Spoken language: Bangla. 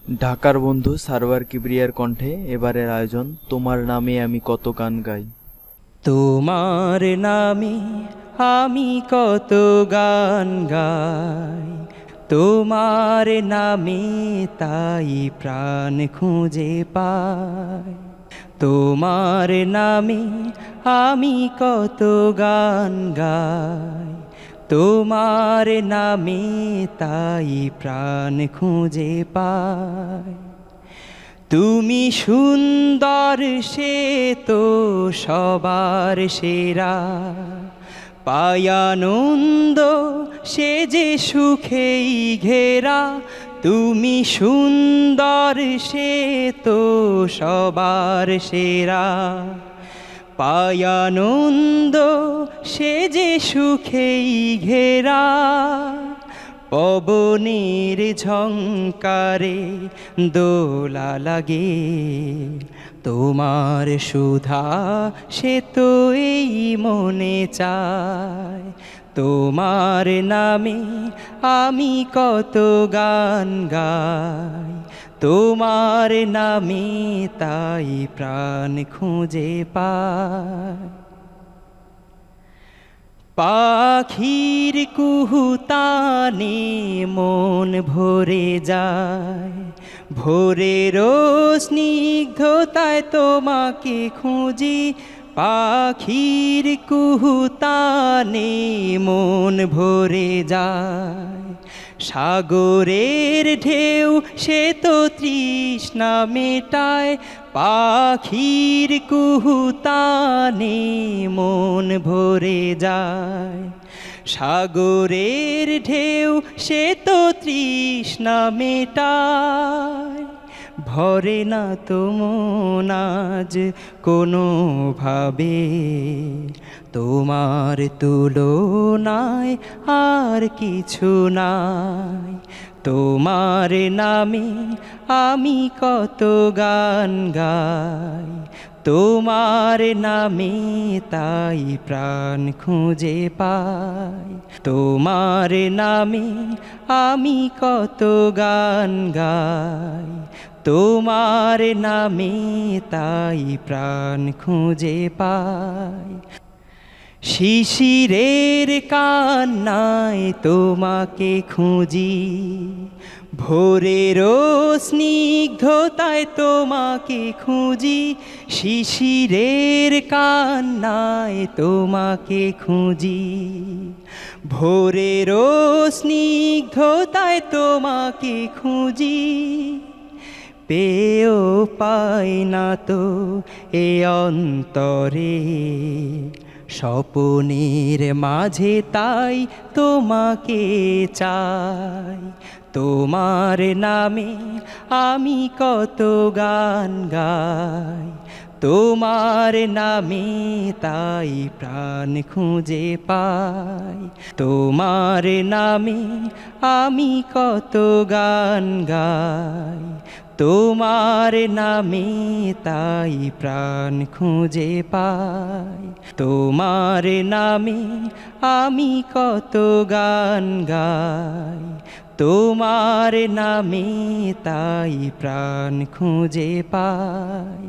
ঢাকার বন্ধু সারওয়ার কিবরিয়ার কণ্ঠে এবারের আয়োজন তোমার নামে আমি কত গান গাই। তোমার নামে আমি কত গান গাই, তোমার নামে তাই প্রাণ খুঁজে পাই। তোমার নামে আমি কত গান গাই, তোমার নামে তাই প্রাণ খুঁজে পাই। তুমি সুন্দর সে তো সবার সেরা, পাই আনন্দ সে যে সুখেই ঘেরা। তুমি সুন্দর সে তো সবার সেরা, পাই আনন্দ সে যে সুখেই ঘেরা। পবনের ঝংকারে দোলা লাগে, তোমার সুধা সে তো এই মনে চায়। তোমার নামে আমি কত গান গাই, তোমার নামে তাই প্রাণ খুঁজে পাই। পাখির কুহুতানে মন ভরে যায়, ভোরেরও স্নিগ্ধতায় তোমাকে খুঁজি। পাখির কুহুতানে মন ভরে যায়, সাগরের ঢেউ সে তো তৃষ্ণা মেটায়। পাখির কুহুতানে মন ভরে যায়, সাগরের ঢেউ সে তো তৃষ্ণা মেটায়। ভরে না তো মন আজ কোনোভাবে, তোমার তুলনায় আর কিছু নাই। তোমার নামে আমি কত গান গাই, তোমার নামে তাই প্রাণ খুঁজে পাই। তোমার নামে আমি কত গান গাই, তোমার নামে তাই প্রাণ খুঁজে পাই। শিশিরের কান্নায় তোমাকে খুঁজি, ভোরেরও স্নিগ্ধতায় তোমাকে খুঁজি। শিশিরের কান্নায় তোমাকে খুঁজি, ভোরেরও স্নিগ্ধতায় তোমাকে খুঁজি। পেয়েও পাই না তো এ অন্তরে, স্বপনের মাঝে তাই তোমাকে চাই। তোমার নামে আমি কত গান গাই, তোমার নামে তাই প্রাণ খুঁজে পাই। তোমার নামে আমি কত গান গাই, তোমার নামে তাই প্রাণ খুঁজে পাই। তোমার নামে আমি কত গান গাই, তোমার নামে তাই প্রাণ খুঁজে পাই।